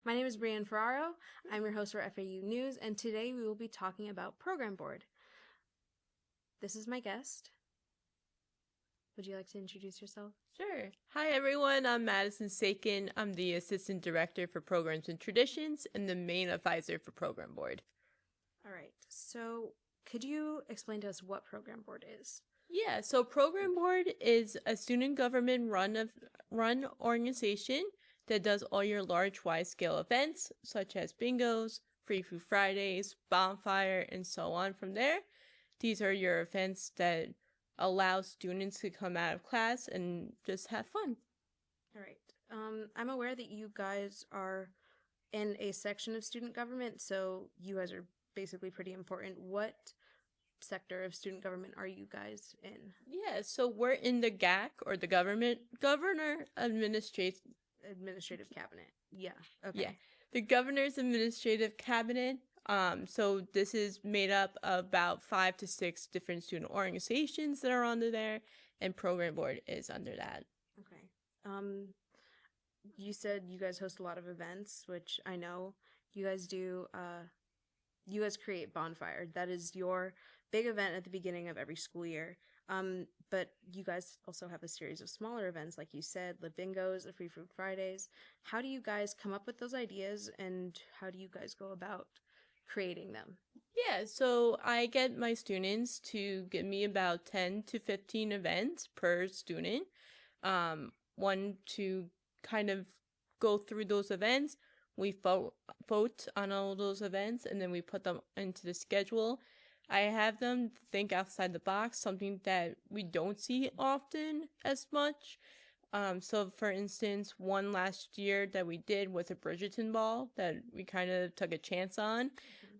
My name is Brian Ferraro. I'm your host for FAU News, and today we will be talking about Program Board. This is my guest. Would you like to introduce yourself? Sure. Hi, everyone. I'm Madison Sakin. I'm the Assistant Director for Programs and Traditions and the main advisor for Program Board. All right. So, could you explain to us what Program Board is? Yeah, so Program Board is a student government run organization that does all your large wide-scale events, such as bingos, Free Food Fridays, Bonfire, and so on from there. These are your events that allow students to come out of class and just have fun. All right. I'm aware that you guys are in a section of student government, so you guys are basically pretty important. What sector of student government are you guys in? Yeah, so we're in the GAC, or the Governor Administrative cabinet. Yeah. Yeah, Okay. the Governor's Administrative Cabinet. So this is made up of about 5 to 6 different student organizations that are under there, and Program Board is under that. Okay. You said you guys host a lot of events, which I know you guys do. You guys create Bonfire. That is your big event at the beginning of every school year. But you guys also have a series of smaller events, like you said, the bingos, the Free Food Fridays. How do you guys come up with those ideas, and how do you guys go about creating them? Yeah, so I get my students to give me about 10 to 15 events per student. One to kind of go through those events. We vote on all those events, and then we put them into the schedule. I have them think outside the box, something that we don't see often as much. So for instance, one last year that we did was a Bridgerton ball that we kind of took a chance on.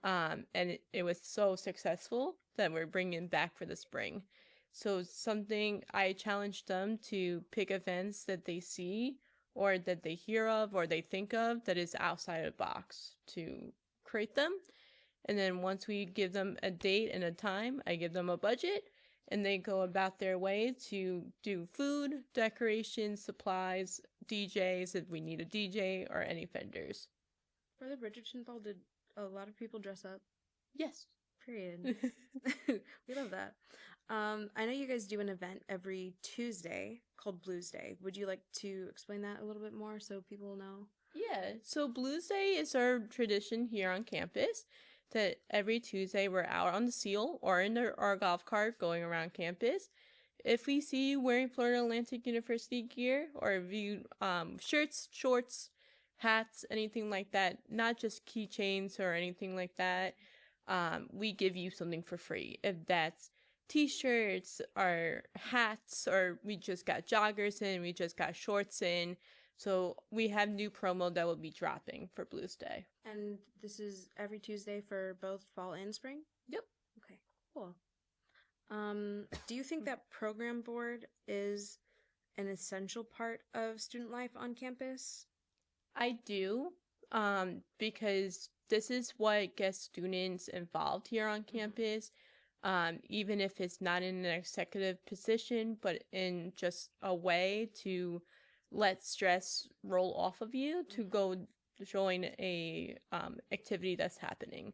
And it was so successful that we're bringing back for the spring. So something I challenged them to pick events that they see or that they hear of or they think of that is outside of the box to create them. And then once we give them a date and a time, I give them a budget and they go about their way to do food, decorations, supplies, DJs if we need a DJ or any vendors. For the Bridgerton ball, did a lot of people dress up? Yes. Period. We love that. I know you guys do an event every Tuesday called Blues Day. Would you like to explain that a little bit more so people know? Yeah, so Blues Day is our tradition here on campus that every Tuesday we're out on the seal or in our golf cart going around campus. If we see you wearing Florida Atlantic University gear or if you shirts, shorts, hats, anything like that, not just keychains or anything like that, we give you something for free. If that's t-shirts or hats or we just got joggers in, we just got shorts in. So we have new promo that will be dropping for Blues Day. And this is every Tuesday for both fall and spring? Yep. Okay, cool. Do you think that program board is an essential part of student life on campus? I do, because this is what gets students involved here on campus, even if it's not in an executive position, but in just a way to let stress roll off of you to go join a activity that's happening.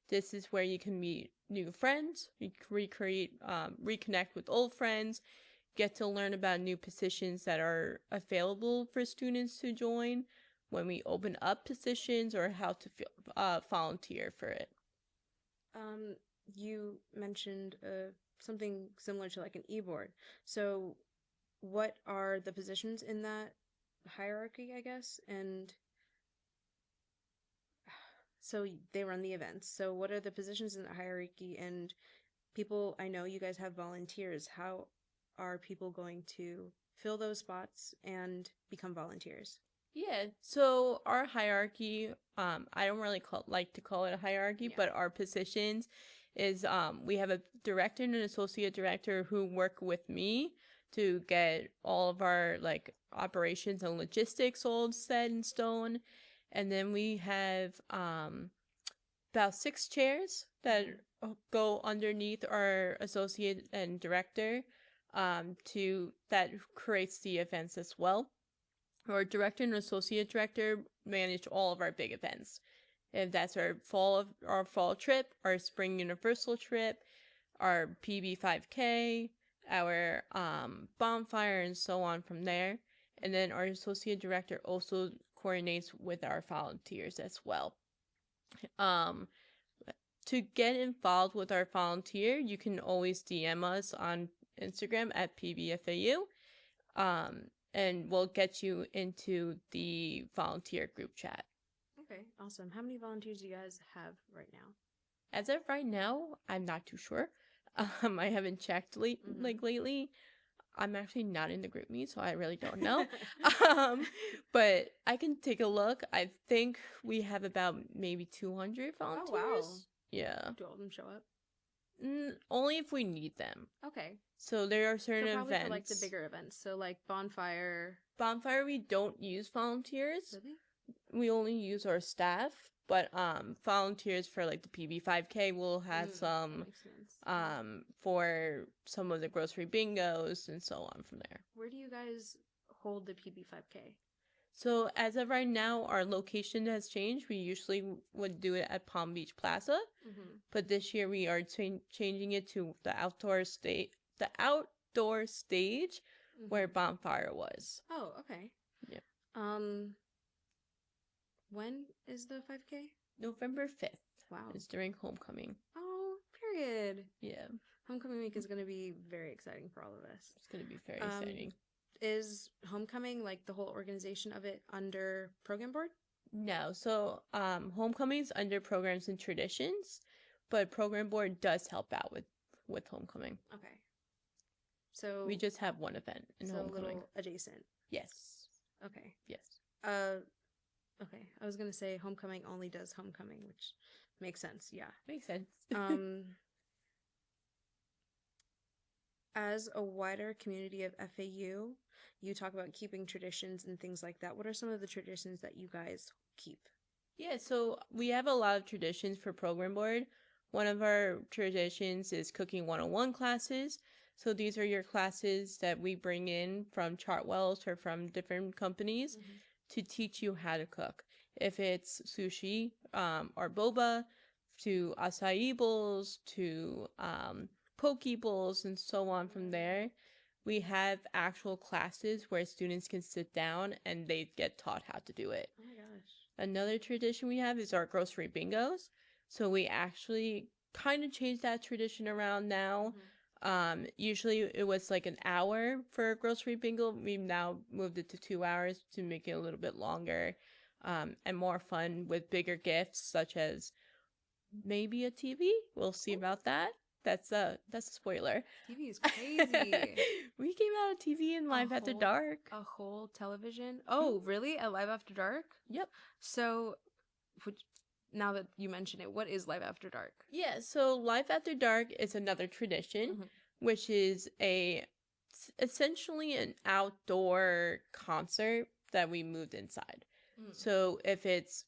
This is where you can meet new friends, reconnect with old friends, get to learn about new positions that are available for students to join when we open up positions or how to volunteer for it. You mentioned something similar to like an e-board. So what are the positions in that hierarchy, I guess? And so they run the events. So what are the positions in the hierarchy? And people, I know you guys have volunteers. How are people going to fill those spots and become volunteers? Yeah, so our hierarchy, I don't really like to call it a hierarchy, Yeah. but our positions is we have a director and an associate director who work with me to get all of our like operations and logistics all set in stone. And then we have about 6 chairs that go underneath our associate and director to that creates the events as well. Our director and associate director manage all of our big events. If that's our fall trip, our spring universal trip, our PB 5K, our bonfire, and so on from there. And then our associate director also coordinates with our volunteers as well. Um, to get involved with our volunteer, you can always DM us on Instagram at PBFAU. And we'll get you into the volunteer group chat. Okay, awesome. How many volunteers do you guys have right now? As of right now, I'm not too sure. I haven't checked lately. I'm actually not in the group meet, so I really don't know. But I can take a look. I think we have about maybe 200 volunteers. Oh, wow. Yeah. Do all of them show up? Only if we need them. Okay. So there are certain probably events. For like the bigger events. So like bonfire. Bonfire, we don't use volunteers. Really? We only use our staff. But volunteers for like the PB 5K will have some for some of the grocery bingos and so on from there. Where do you guys hold the PB 5K? So as of right now, our location has changed. We usually would do it at Palm Beach Plaza, but this year we are changing it to the outdoor stage where bonfire was. Oh, okay. Yeah. When is the 5K? November 5th. Wow. It's during homecoming. Oh, period. Yeah. Homecoming week is going to be very exciting for all of us. It's going to be very exciting. Is homecoming, like the whole organization of it, under program board? No. So homecoming's under programs and traditions, but program board does help out with homecoming. Okay. So we just have one event in homecoming. A little adjacent. Yes. Okay. Yes. Okay. I was gonna say homecoming only does homecoming, which makes sense. Yeah. Makes sense. As a wider community of FAU, you talk about keeping traditions and things like that. What are some of the traditions that you guys keep? Yeah, so we have a lot of traditions for program board. One of our traditions is cooking 101 classes. So these are your classes that we bring in from Chartwells or from different companies to teach you how to cook. If it's sushi or boba, to acai bowls, to poke bowls, and so on from there. We have actual classes where students can sit down and they get taught how to do it. Oh my gosh. Another tradition we have is our grocery bingos. So we actually kind of changed that tradition around now. Usually it was like an hour for a grocery bingo. We've now moved it to 2 hours to make it a little bit longer and more fun with bigger gifts, such as maybe a TV. We'll see about that. That's a spoiler. TV is crazy. We came out of TV in Live After Dark. A whole television? Oh, really? At Live After Dark? Yep. So, now that you mention it, what is Live After Dark? Yeah, so Live After Dark is another tradition, which is essentially an outdoor concert that we moved inside. So if it's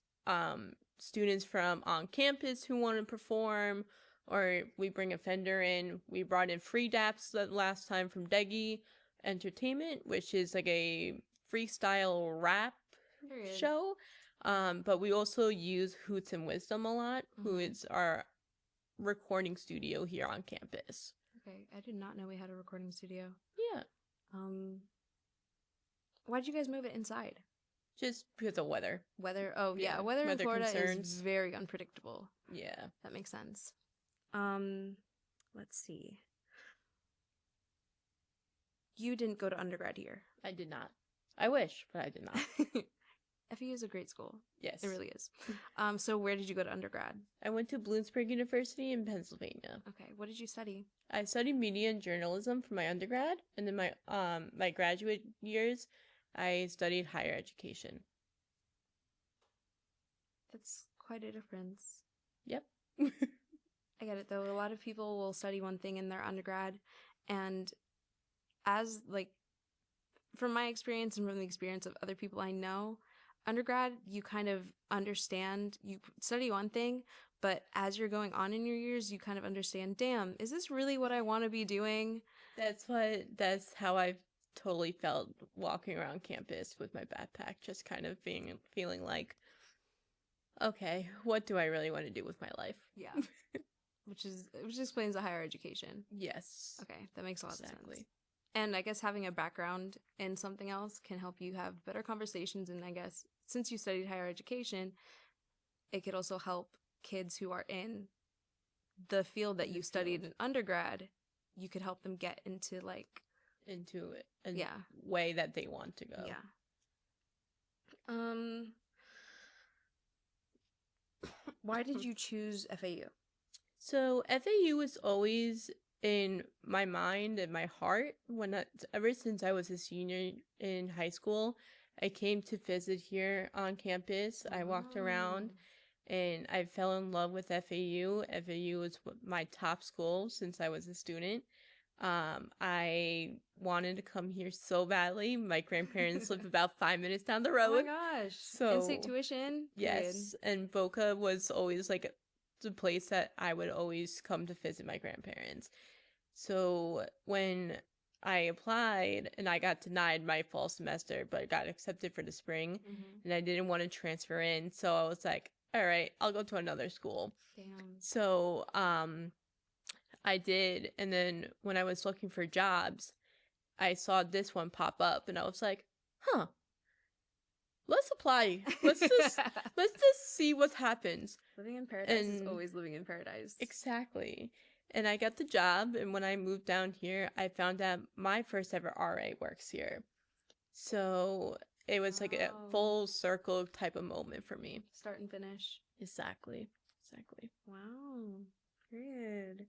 students from on campus who want to perform, or we bring a vendor in. We brought in Free Daps that last time from Deggy Entertainment, which is like a freestyle rap show. But we also use Hoots and Wisdom a lot, who is our recording studio here on campus. Okay, I did not know we had a recording studio. Yeah. Why did you guys move it inside? Just because of weather. Weather? Oh, yeah. Weather in Florida concerns. Is very unpredictable. Yeah. That makes sense. Let's see. You didn't go to undergrad here. I did not. I wish, but I did not. FEU is a great school. Yes. It really is. So where did you go to undergrad? I went to Bloomsburg University in Pennsylvania. Okay. What did you study? I studied media and journalism for my undergrad, and then my graduate years, I studied higher education. That's quite a difference. Yep. I get it, though. A lot of people will study one thing in their undergrad, and as, like, from my experience and from the experience of other people I know, undergrad, you kind of understand, you study one thing, but as you're going on in your years, you kind of understand, damn, is this really what I want to be doing? That's how I've totally felt walking around campus with my backpack, just kind of feeling like, okay, what do I really want to do with my life? Yeah. Which explains the higher education. Yes. Okay, that makes a lot of sense. Exactly. And I guess having a background in something else can help you have better conversations. And I guess since you studied higher education, it could also help kids who are in the field that In the you studied field. in undergrad. You could help them get into like Into a yeah way that they want to go. yeah. Why did you choose FAU? So FAU was always in my mind and my heart ever since I was a senior in high school. I came to visit here on campus. I walked around and I fell in love with FAU. FAU was my top school since I was a student. I wanted to come here so badly. My grandparents live about 5 minutes down the Oh my road. gosh. So In-state tuition? Period. yes, and Boca was always like the place that I would always come to visit my grandparents. So when I applied and I got denied my fall semester, but got accepted for the spring, and I didn't want to transfer in, so I was like, all right, I'll go to another school. Damn. So I did, and then when I was looking for jobs, I saw this one pop up, and I was like, huh, let's apply. Let's just see what happens. Living in paradise is And always living in paradise. exactly. And I got the job, and when I moved down here, I found out my first ever RA works here. So it was like a Wow. full circle type of moment for me. Start and finish. Exactly. Wow. Good.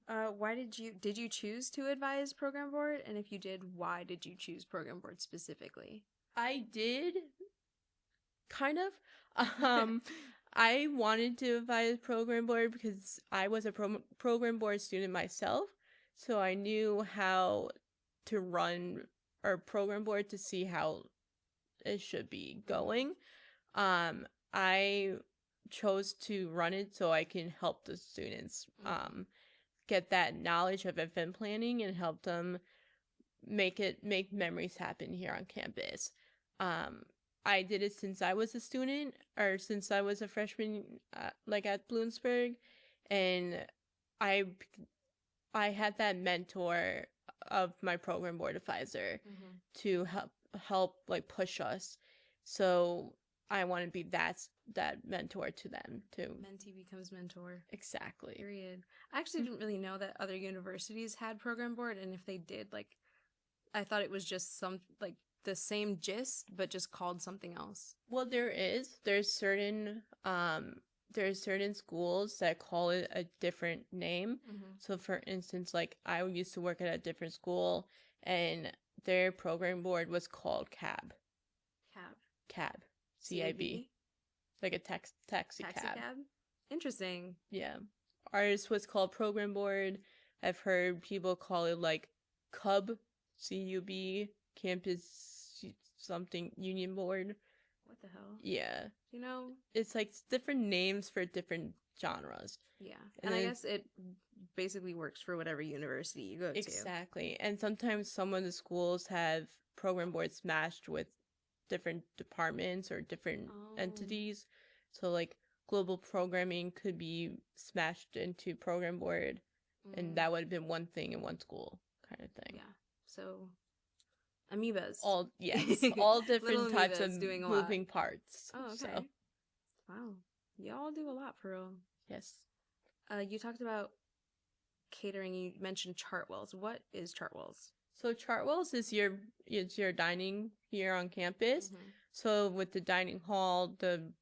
Why did you choose to advise program board? And if you did, why did you choose program board specifically? I did kind of. I wanted to advise program board because I was a program board student myself, so I knew how to run our program board to see how it should be going. I chose to run it so I can help the students get that knowledge of event planning and help them make memories happen here on campus. I did it since I was a student, or since I was a freshman, like at Bloomsburg, and I had that mentor of my program board advisor to help like push us. So I want to be that mentor to them too. Mentee becomes mentor. Exactly. Period. I actually didn't really know that other universities had program board, and if they did, like, I thought it was just the same gist, but just called something else. Well, there's certain schools that call it a different name. So for instance, like I used to work at a different school, and their program board was called CAB. CAB. CIB. Like a taxi cab. Interesting. Yeah. Ours was called program board. I've heard people call it like CUB, CUB, campus something union board. What the hell? Yeah. You know? It's like different names for different genres. Yeah. And I guess it basically works for whatever university you go to. Exactly. And sometimes some of the schools have program boards matched with different departments or different entities. So like global programming could be smashed into program board, and that would have been one thing in one school kind of thing. Yeah. So amoebas. All different types of moving parts. Oh, okay. So. Wow. Y'all do a lot for real. Yes. You talked about catering. You mentioned Chartwells. What is Chartwells? So Chartwells is your dining here on campus. So with the dining hall, the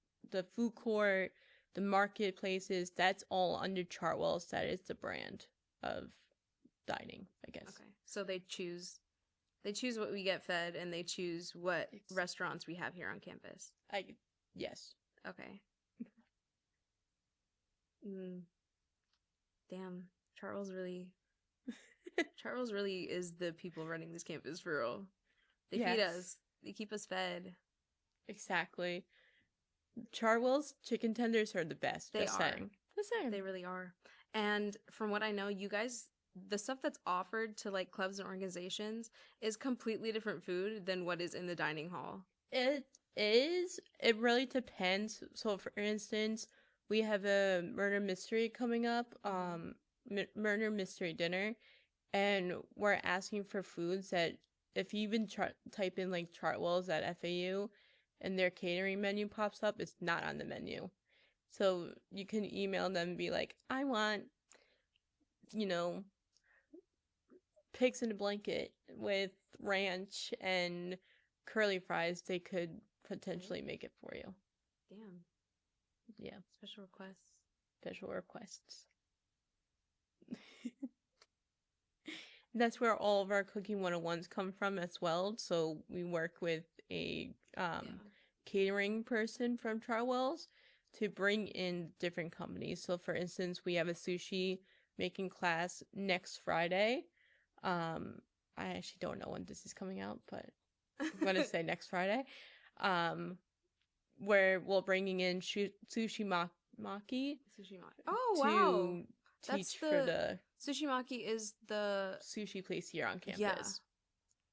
food court, the marketplaces, that's all under Chartwells. That is the brand of dining, I guess. Okay. So they choose what we get fed, and they choose what restaurants we have here on campus. Yes. Okay. Damn. Charles really is the people running this campus for real. They feed us. They keep us fed. Exactly. Chartwell's chicken tenders are the best. They just are. saying. Just saying. They really are. And from what I know, you guys the stuff that's offered to like clubs and organizations is completely different food than what is in the dining hall. It is. It really depends. So, for instance, we have a murder mystery coming up, murder mystery dinner, and we're asking for foods that if you even type in like Chartwells at FAU, and their catering menu pops up, it's not on the menu. So you can email them and be like, I want, you know, pigs in a blanket with ranch and curly fries. They could potentially make it for you. Damn. Yeah. Special requests. Special requests. That's where all of our cooking 101s come from as well. So we work with a catering person from Charwells to bring in different companies. So for instance, we have a sushi making class next Friday. I actually don't know when this is coming out, but I'm going to say next Friday. Where we're bringing in sushi maki. Sushi maki. Oh, wow. Teach for the Sushi maki is the sushi place here on campus.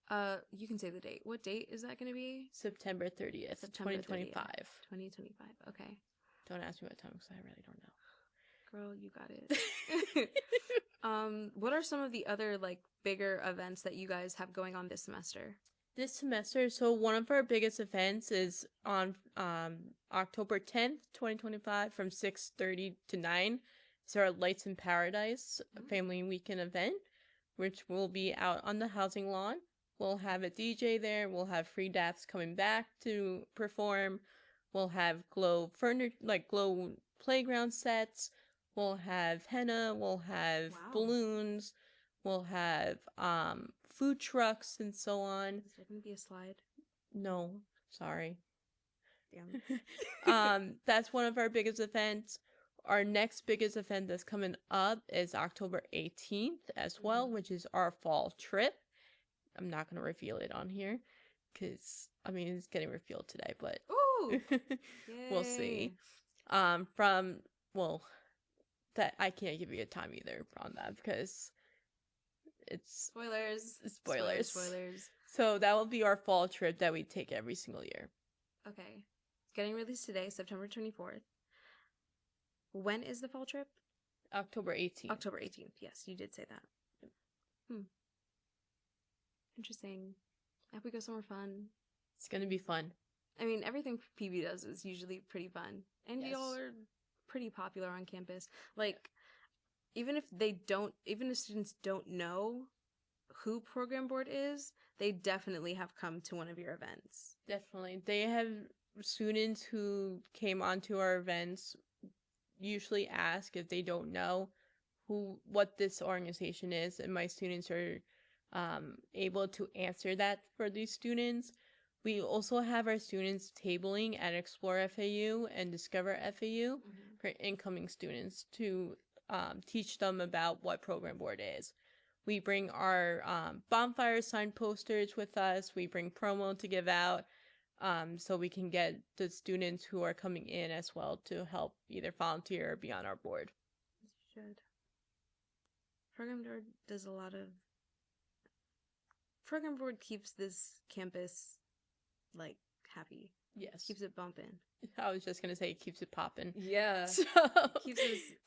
Yeah. You can say the date. What date is that going to be? September 30th, 2025. 2025. Okay. Don't ask me what time because I really don't know. Girl, you got it. What are some of the other like bigger events that you guys have going on this semester? This semester, so one of our biggest events is on October 10th, 2025 from 6:30 to 9. It's our Lights in Paradise family weekend event, which will be out on the housing lawn. We'll have a DJ there. We'll have free daps coming back to perform. We'll have glow playground sets. We'll have henna. We'll have balloons. We'll have food trucks and so on. Is there gonna be a slide? No, sorry. Damn. That's one of our biggest events. Our next biggest event that's coming up is October 18th as well, which is our fall trip. I'm not going to reveal it on here because, I mean, it's getting revealed today, but we'll see. That I can't give you a time either on that because it's spoilers. So that will be our fall trip that we take every single year. Okay. Getting released today, September 24th. When is the fall trip? October 18th. October 18th. Yes, you did say that. Interesting. I hope we go somewhere fun. It's going to be fun. I mean, everything PB does is usually pretty fun. And y'all are pretty popular on campus. Like, even if students don't know who Program Board is, they definitely have come to one of your events. Definitely. They have students who came onto our events usually ask if they don't know what this organization is, and my students are able to answer that for these students. We also have our students tabling at Explore FAU and Discover FAU for incoming students to teach them about what Program Board is. We bring our bonfire sign posters with us. We bring promo to give out. So we can get the students who are coming in as well to help either volunteer or be on our board. Should. Program Board does a lot of... Program Board keeps this campus, like, happy. Yes. Keeps it bumping. I was just going to say it keeps it popping. Yeah. So...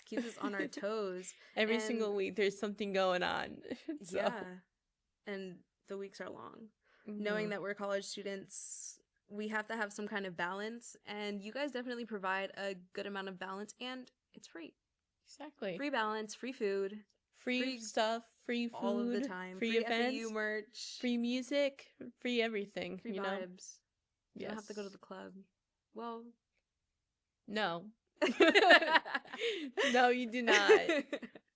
keeps us on our toes. Every single week there's something going on. So. Yeah. And the weeks are long. Knowing that we're college students... we have to have some kind of balance, and you guys definitely provide a good amount of balance, and it's free. Exactly. Free balance, free food. Free stuff, free food. All of the time. Free events. FAU merch. Free music. Free everything. Free vibes. Yes. You don't have to go to the club. Well. No. No, you do not.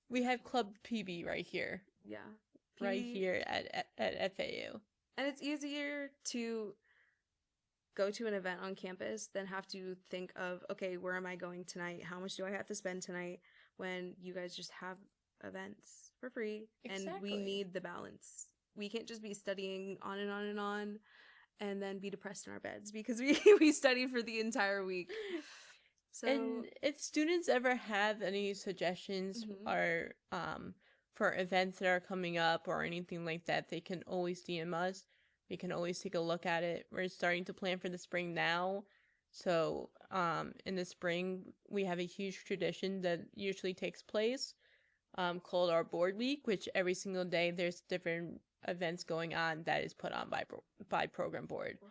We have Club PB right here. Yeah. Right here at FAU. And it's easier to go to an event on campus than have to think of, okay, where am I going tonight? How much do I have to spend tonight? When you guys just have events for free. Exactly. And we need the balance. We can't just be studying on and on and on and then be depressed in our beds because we study for the entire week. So, and if students ever have any suggestions or for events that are coming up or anything like that, they can always DM us. We can always take a look at it. We're starting to plan for the spring now. So, in the spring, we have a huge tradition that usually takes place, called our board week, which every single day there's different events going on that is put on by program board. Wow.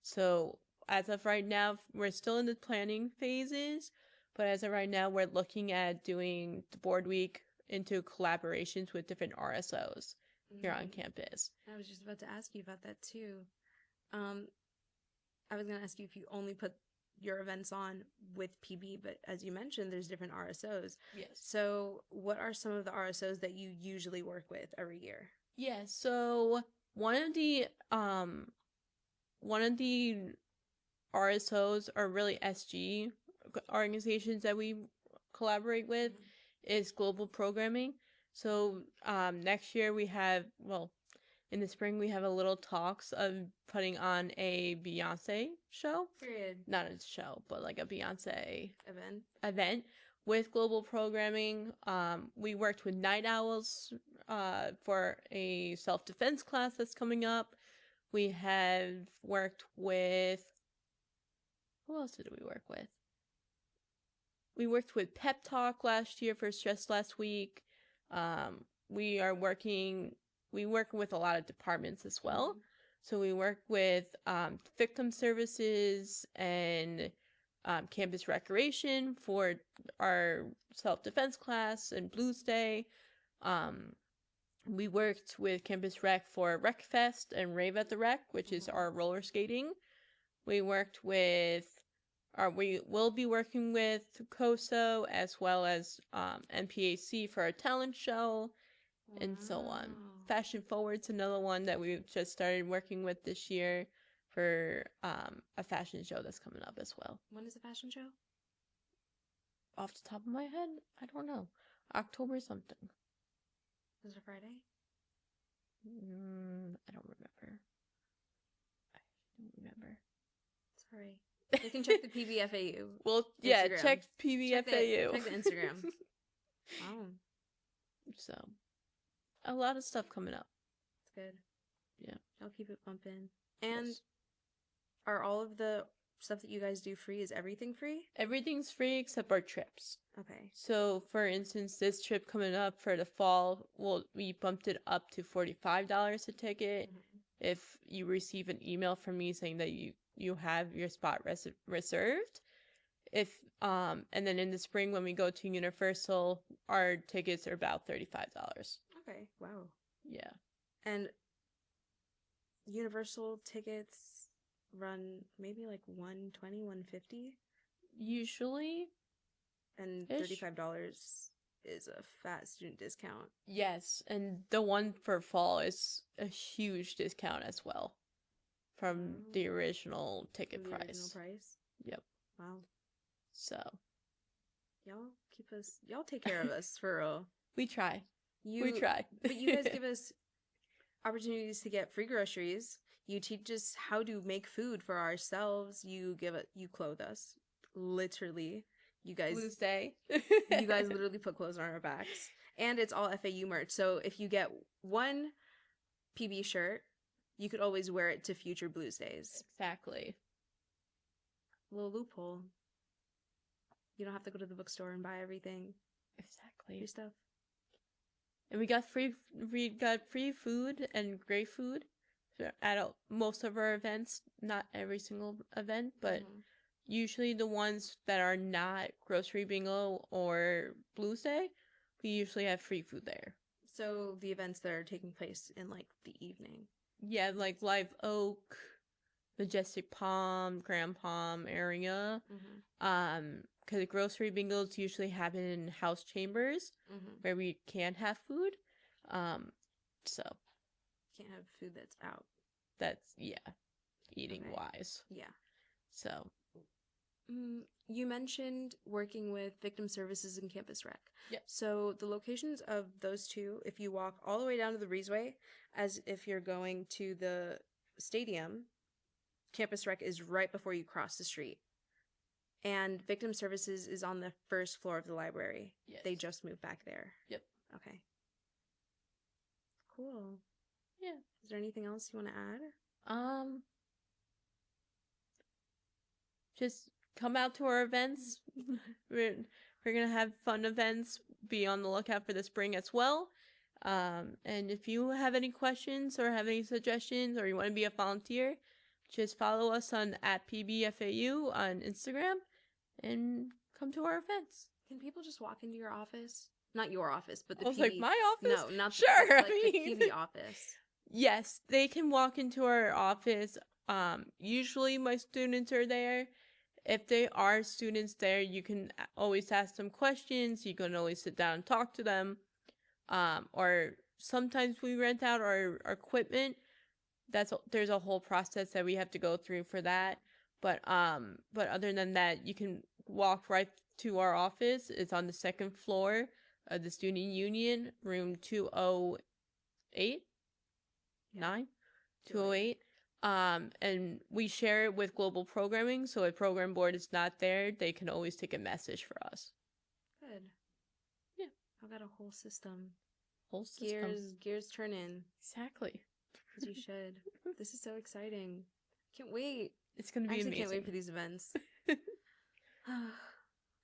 So as of right now, we're still in the planning phases, but as of right now, we're looking at doing the board week into collaborations with different RSOs here on campus. I was just about to ask you about that too. Um, I was gonna ask you if you only put your events on with PB, but as you mentioned, there's different RSOs. Yes. So, what are some of the RSOs that you usually work with every year? Yeah, so one of the RSOs are really SG organizations that we collaborate with is global programming. So next year we have, well, in the spring we have a little talks of putting on a Beyonce show. Period. Not a show, but like a Beyonce Event. with global programming. We worked with Night Owls for a self-defense class that's coming up. We have worked with, who else did we work with? We worked with Pep Talk last year for Stress Last Week. We work with a lot of departments as well. Mm-hmm. So we work with victim services and campus recreation for our self-defense class and Blues Day. We worked with Campus Rec for Rec Fest and Rave at the Rec, which is our roller skating. We will be working with COSO as well as MPAC for our talent show and so on. Fashion Forward's another one that we just started working with this year for a fashion show that's coming up as well. When is the fashion show? Off the top of my head, I don't know. October something. Is it a Friday? I don't remember. Sorry. You can check the PBFAU. Well, yeah, Instagram. check PBFAU. Check the Instagram. Wow. So, a lot of stuff coming up. It's good. Yeah. I'll keep it bumping. And Yes. are all of the stuff that you guys do free? Is everything free? Everything's free except our trips. Okay. So, for instance, this trip coming up for the fall, we bumped it up to $45 a ticket. Mm-hmm. If you receive an email from me saying that you have your spot reserved. And then in the spring when we go to Universal, our tickets are about $35. Okay. Wow. Yeah. And Universal tickets run maybe like $120, $150? Usually. And $35 is a fat student discount. Yes, and the one for fall is a huge discount as well from the original ticket price. Original price? Yep. Wow. So y'all take care of us for real. We try. We try. But you guys give us opportunities to get free groceries. You teach us how to make food for ourselves. You clothe us. Literally. You guys Blues Day. You guys literally put clothes on our backs. And it's all FAU merch. So if you get one PB shirt, you could always wear it to future Blues Days. Exactly. Little loophole. You don't have to go to the bookstore and buy everything. Exactly. Free stuff. And we got free food and great food at most of our events. Not every single event, but usually the ones that are not Grocery Bingo or Blues Day, we usually have free food there. So the events that are taking place in like the evening. Yeah, like Live Oak, Majestic Palm, Grand Palm area. Because Grocery Bingos usually happen in house chambers where we can have food. So can't have food that's out. That's eating wise. Yeah. So you mentioned working with victim services and campus rec. Yeah. So the locations of those two, if you walk all the way down to the breezeway, as if you're going to the stadium, campus rec is right before you cross the street. And victim services is on the first floor of the library. Yes. They just moved back there. Yep. Okay. Cool. Yeah. Is there anything else you want to add? Just come out to our events. we're we're gonna have fun events. Be on the lookout for the spring as well. And if you have any questions or have any suggestions or you want to be a volunteer, just follow us on @PBFAU on Instagram and come to our events. Can people just walk into your office? Not your office, but the I was PB. like, my office? No, not sure. the, I like mean, the PB office. yes, they can walk into our office. Usually my students are there. If they are students there, you can always ask them questions. You can always sit down and talk to them. Or sometimes we rent out our equipment. There's a whole process that we have to go through for that. But other than that, you can walk right to our office. It's on the second floor of the Student Union, room 208, 208. And we share it with global programming, so if program board is not there, they can always take a message for us. Good. Yeah. I've got a whole system. Whole system. Gears turn in. Exactly. As you should. This is so exciting. Can't wait. It's gonna be I actually amazing. can't wait for these events.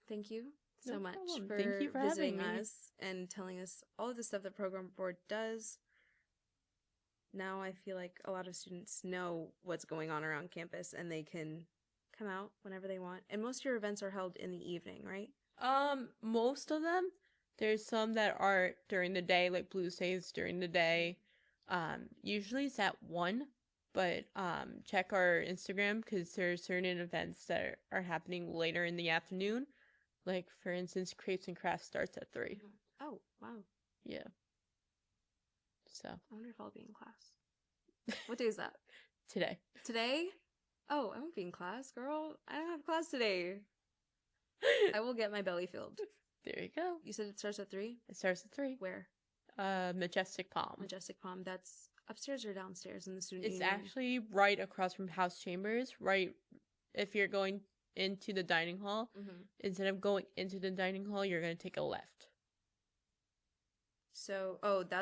Thank you so much problem. for, Thank you for visiting having me. us and telling us all of the stuff that program board does. Now I feel like a lot of students know what's going on around campus and they can come out whenever they want. And most of your events are held in the evening, right? Most of them. There's some that are during the day, like Blue Stays during the day. Usually it's at 1, but check our Instagram because there are certain events that are happening later in the afternoon. Like, for instance, Crepes and Crafts starts at 3. Oh, wow. Yeah. So. I wonder if I'll be in class. What day is that? Today. Today? Oh, I won't be in class, girl. I don't have class today. I will get my belly filled. There you go. You said it starts at 3? It starts at 3. Where? Majestic Palm. Majestic Palm. That's upstairs or downstairs in the student It's union? actually right across from House Chambers. Right, if you're going into the dining hall, instead of going into the dining hall, you're going to take a left. So,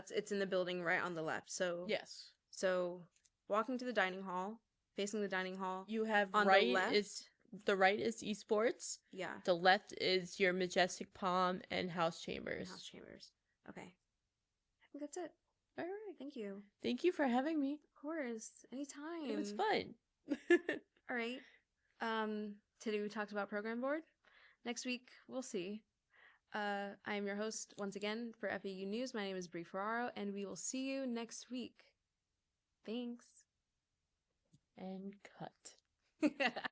it's in the building right on the left. So, yes. So, walking to the dining hall, facing the dining hall. You have on right the left. The right is esports. Yeah. The left is your Majestic Palm and House Chambers. Okay. I think that's it. All right. Thank you. Thank you for having me. Of course. Anytime. It was fun. All right. Today we talked about program board. Next week, we'll see. I am your host once again for FAU News. My name is Bree Ferraro, and we will see you next week. Thanks. And cut.